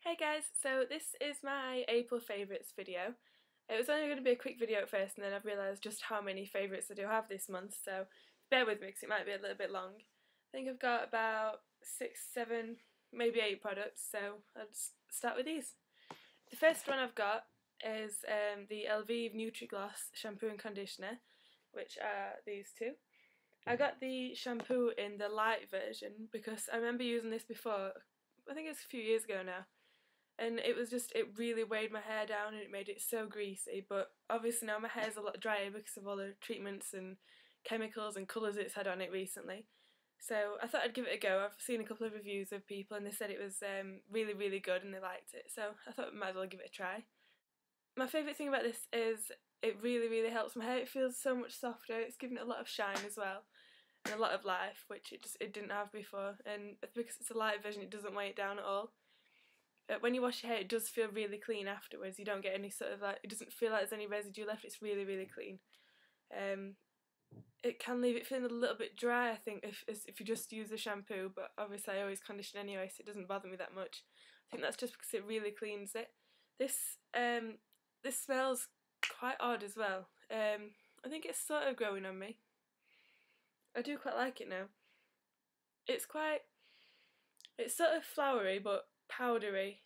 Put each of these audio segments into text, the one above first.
Hey guys, so this is my April favourites video. It was only going to be a quick video at first and then I've realised just how many favourites I do have this month, so bear with me because it might be a little bit long. I think I've got about 6, 7, maybe 8 products, so I'll just start with these. The first one I've got is the Elvive Nutrigloss shampoo and conditioner, which are these two. I got the shampoo in the light version because I remember using this before, I think it's a few years ago now. And it really weighed my hair down and it made it so greasy, but obviously now my hair's a lot drier because of all the treatments and chemicals and colours it's had on it recently. So I thought I'd give it a go. I've seen a couple of reviews of people and they said it was really, really good and they liked it, so I thought I might as well give it a try. My favourite thing about this is it really, really helps my hair. It feels so much softer, it's given it a lot of shine as well, and a lot of life, which it didn't have before, and because it's a light version it doesn't weigh it down at all. When you wash your hair, it does feel really clean afterwards. You don't get any sort of it doesn't feel like there's any residue left. It's really, really clean. It can leave it feeling a little bit dry, I think, if you just use the shampoo, but obviously I always condition anyway, so it doesn't bother me that much. I think that's just because it really cleans it. This smells quite odd as well. I think it's sort of growing on me. I do quite like it now. It's sort of flowery, but powdery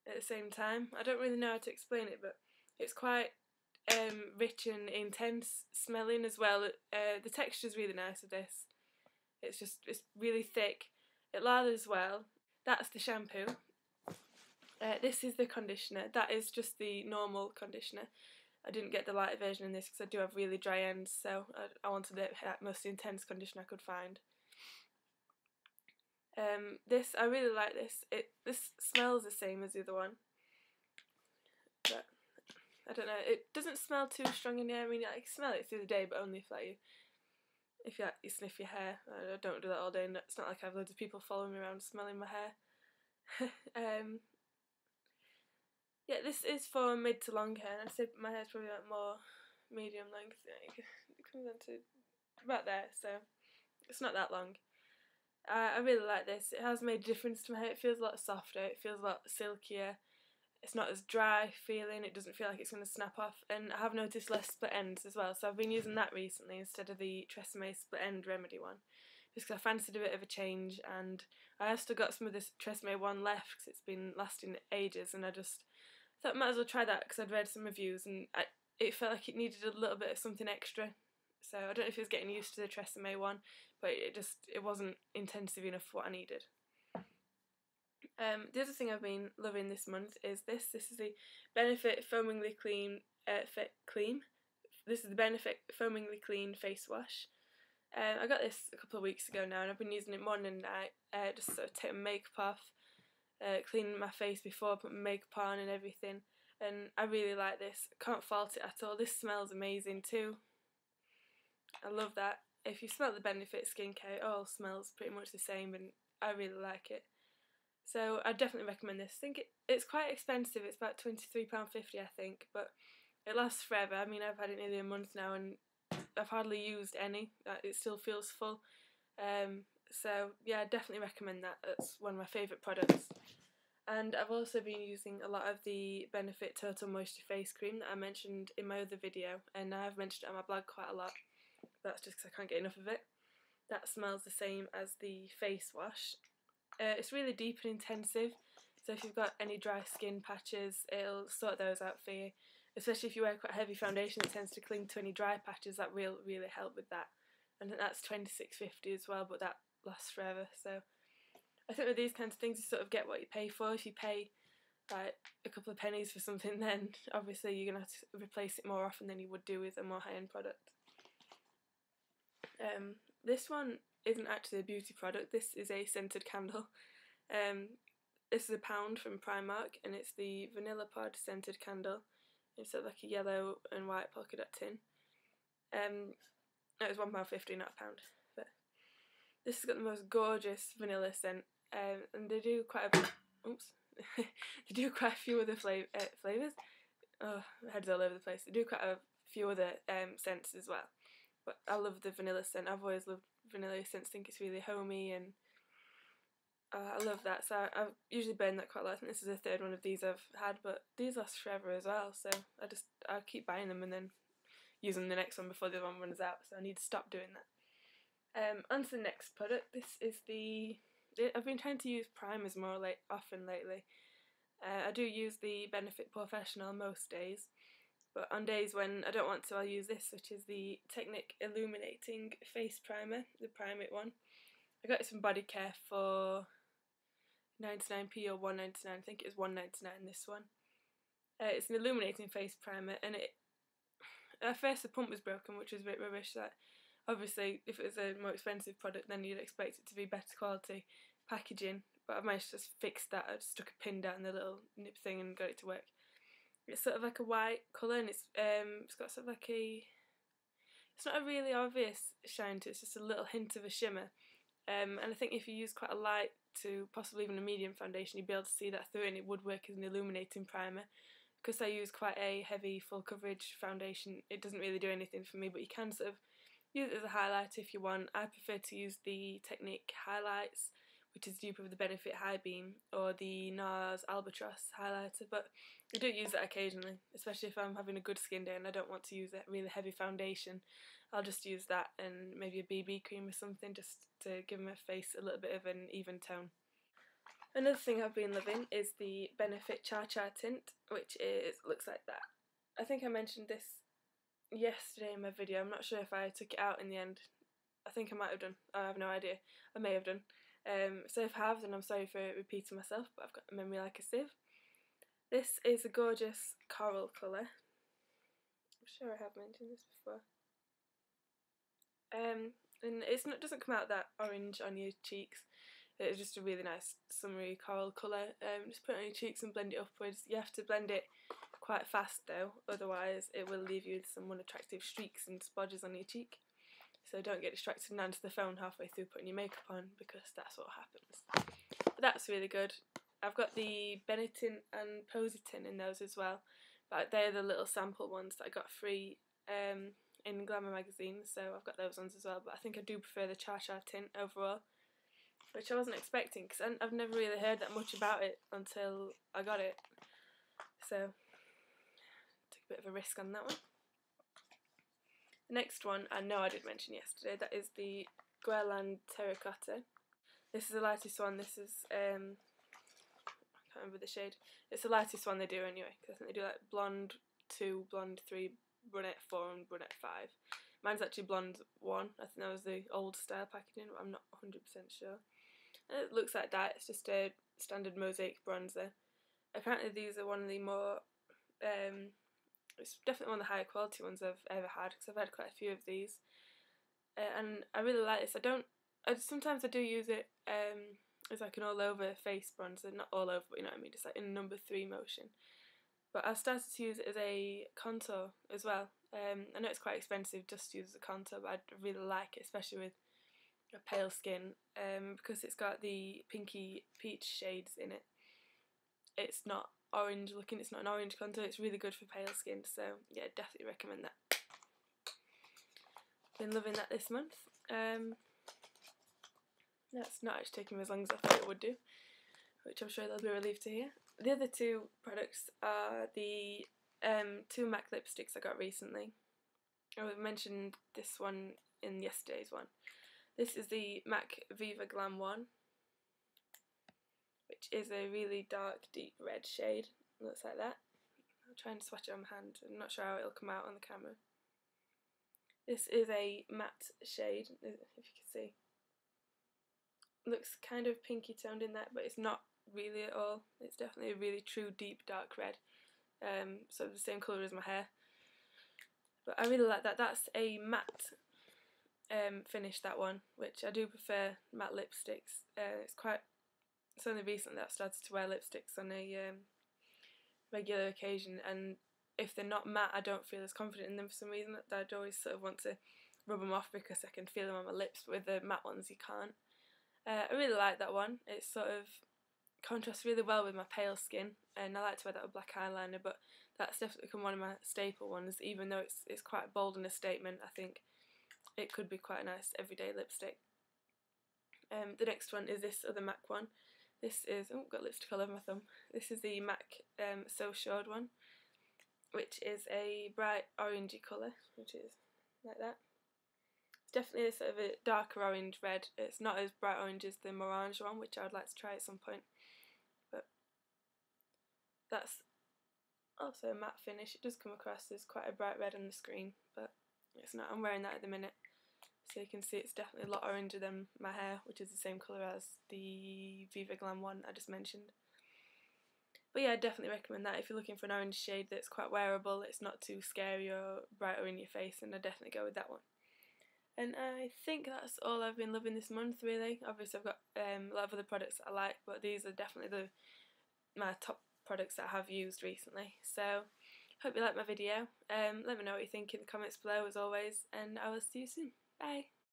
at the same time. I don't really know how to explain it, but it's quite rich and intense smelling as well. The texture's really nice of this. It's really thick. It lathers well. That's the shampoo. This is the conditioner. That is just the normal conditioner. I didn't get the light version in this because I do have really dry ends, so I wanted the most intense conditioner I could find. I really like this. This smells the same as the other one, but I don't know. It doesn't smell too strong in here. I mean, I can smell it through the day, but only if you sniff your hair. I don't do that all day. And it's not like I have loads of people following me around smelling my hair. Yeah, this is for mid to long hair, and I'd say my hair's probably like more medium length. It comes down to about there, so it's not that long. I really like this. It has made a difference to my hair. It feels a lot softer, it feels a lot silkier. It's not as dry feeling, it doesn't feel like it's going to snap off, and I have noticed less split ends as well, so I've been using that recently instead of the Tresemme split end remedy one, just because I fancied a bit of a change, and I have still got some of this Tresemme one left because it's been lasting ages, and I just thought I might as well try that because I'd read some reviews and it felt like it needed a little bit of something extra. So I don't know if it was getting used to the Tresemme one, but it wasn't intensive enough for what I needed. The other thing I've been loving this month is this. This is the Benefit Foamingly Clean This is the Benefit Foamingly Clean face wash. I got this a couple of weeks ago now, and I've been using it morning and night. Just sort of take my makeup off, cleaning my face before I put my makeup on and everything. And I really like this. I can't fault it at all. This smells amazing too. I love that. If you smell the Benefit skincare, it all smells pretty much the same, and I really like it. So I definitely recommend this. I think it's quite expensive. It's about £23.50 I think, but it lasts forever. I mean, I've had it nearly a month now and I've hardly used any. It still feels full. So yeah, I definitely recommend that. That's one of my favourite products. And I've also been using a lot of the Benefit Total Moisture Face Cream that I mentioned in my other video, and I have mentioned it on my blog quite a lot. That's just because I can't get enough of it. That smells the same as the face wash. It's really deep and intensive, so if you've got any dry skin patches, it'll sort those out for you. Especially if you wear quite heavy foundation that tends to cling to any dry patches, that will really help with that. And that's £26.50 as well, but that lasts forever. So I think with these kinds of things you sort of get what you pay for. If you pay like a couple of pennies for something, then obviously you're going to have to replace it more often than you would do with a more high-end product. This one isn't actually a beauty product. This is a scented candle. This is £1 from Primark, and it's the Vanilla Pod scented candle. It's sort of like a yellow and white polka dot tin. It was £1.50, not £1. But this has got the most gorgeous vanilla scent, and they do quite a they do quite a few other flavours. Oh, my head's all over the place. They do quite a few other scents as well. But I love the vanilla scent. I've always loved vanilla scents. I think it's really homey and I love that. So I usually burn that quite a lot. I think this is the third one of these I've had, but these last forever as well. So I keep buying them and then using the next one before the other one runs out. So I need to stop doing that. On to the next product. This is I've been trying to use primers more often lately. I do use the Benefit Professional most days, but on days when I don't want to, I'll use this, which is the Technic Illuminating Face Primer, the Prime It one. I got it from Body Care for 99p or 1.99. I think it was 1.99 this one. It's an illuminating face primer, and at first the pump was broken, which was a bit rubbish. That obviously, if it was a more expensive product, then you'd expect it to be better quality packaging. But I've managed to just fix that. I just stuck a pin down the little nip thing and got it to work. It's sort of like a white colour, and it's got sort of like it's not a really obvious shine to it. It's just a little hint of a shimmer. And I think if you use quite a light to possibly even a medium foundation, you'd be able to see that through, and it would work as an illuminating primer. Because I use quite a heavy full coverage foundation, it doesn't really do anything for me, but you can sort of use it as a highlighter if you want. I prefer to use the Technic Highlights, which is dupe of the Benefit High Beam, or the NARS Albatross highlighter, but I do use that occasionally, especially if I'm having a good skin day and I don't want to use a really heavy foundation. I'll just use that and maybe a BB cream or something, just to give my face a little bit of an even tone. Another thing I've been loving is the Benefit Cha Cha Tint, which looks like that. I think I mentioned this yesterday in my video. I'm not sure if I took it out in the end. I think I might have done. I have no idea. I may have done. So if I have, then I'm sorry for repeating myself, but I've got a memory like a sieve. This is a gorgeous coral colour. I'm sure I have mentioned this before. And it doesn't come out that orange on your cheeks. It's just a really nice summery coral colour. Just put it on your cheeks and blend it upwards. You have to blend it quite fast though, otherwise it will leave you with some unattractive streaks and splodges on your cheek. So don't get distracted and answer the phone halfway through putting your makeup on, because that's what happens. But that's really good. I've got the Benetint and Posy Tint in those as well, but they're the little sample ones that I got free in Glamour magazine, so I've got those ones as well. But I think I do prefer the Cha Cha Tint overall, which I wasn't expecting, because I've never really heard that much about it until I got it. So took a bit of a risk on that one. The next one I know I did mention yesterday, that is the Guerlain Terracotta. This is the lightest one. This is I can't remember the shade. It's the lightest one they do anyway, because I think they do like blonde 2, blonde 3, brunette 4 and brunette 5. Mine's actually blonde 1. I think that was the old style packaging, but I'm not 100% sure. And it looks like that. It's just a standard mosaic bronzer. Apparently these are one of the more it's definitely one of the higher quality ones I've ever had, because I've had quite a few of these, and I really like this. Sometimes I do use it as like an all over face bronzer, not all over, but you know what I mean, just like in a number 3 motion. But I've started to use it as a contour as well. I know it's quite expensive just to use as a contour, but I really like it, especially with a pale skin, because it's got the pinky peach shades in it. It's not orange looking, it's not an orange contour, it's really good for pale skin, so yeah, definitely recommend that. Been loving that this month. That's not actually taking me as long as I thought it would do, which I'm sure they'll be relieved to hear. The other 2 products are the 2 MAC lipsticks I got recently. I mentioned this one in yesterday's one. This is the MAC Viva Glam 1, which is a really dark, deep red shade. It looks like that. I'll try and swatch it on my hand. I'm not sure how it'll come out on the camera. This is a matte shade, if you can see. It looks kind of pinky toned in that, but it's not really at all. It's definitely a really true, deep, dark red. So the same colour as my hair. But I really like that. That's a matte finish, that one, which I do prefer matte lipsticks. It's only recently that I've started to wear lipsticks on a regular occasion, and if they're not matte, I don't feel as confident in them for some reason. I'd always sort of want to rub them off because I can feel them on my lips, but with the matte ones you can't. I really like that one. It sort of contrasts really well with my pale skin, and I like to wear that with black eyeliner, but that's definitely become one of my staple ones. Even though it's quite bold in a statement, I think it could be quite a nice everyday lipstick. The next one is this other MAC one. This is, oh, got lipstick all over my thumb. This is the MAC So Chaud one, which is a bright orangey colour, which is like that. It's definitely a sort of a darker orange red. It's not as bright orange as the Morange one, which I would like to try at some point. But that's also a matte finish. It does come across as quite a bright red on the screen, but it's not. I'm wearing that at the minute, so you can see it's definitely a lot oranger than my hair, which is the same colour as the Viva Glam one I just mentioned. But yeah, I definitely recommend that if you're looking for an orange shade that's quite wearable, it's not too scary or brighter in your face, and I definitely go with that one. And I think that's all I've been loving this month, really. Obviously I've got a lot of other products that I like, but these are definitely my top products that I have used recently. So hope you liked my video. Let me know what you think in the comments below as always, and I will see you soon. Bye!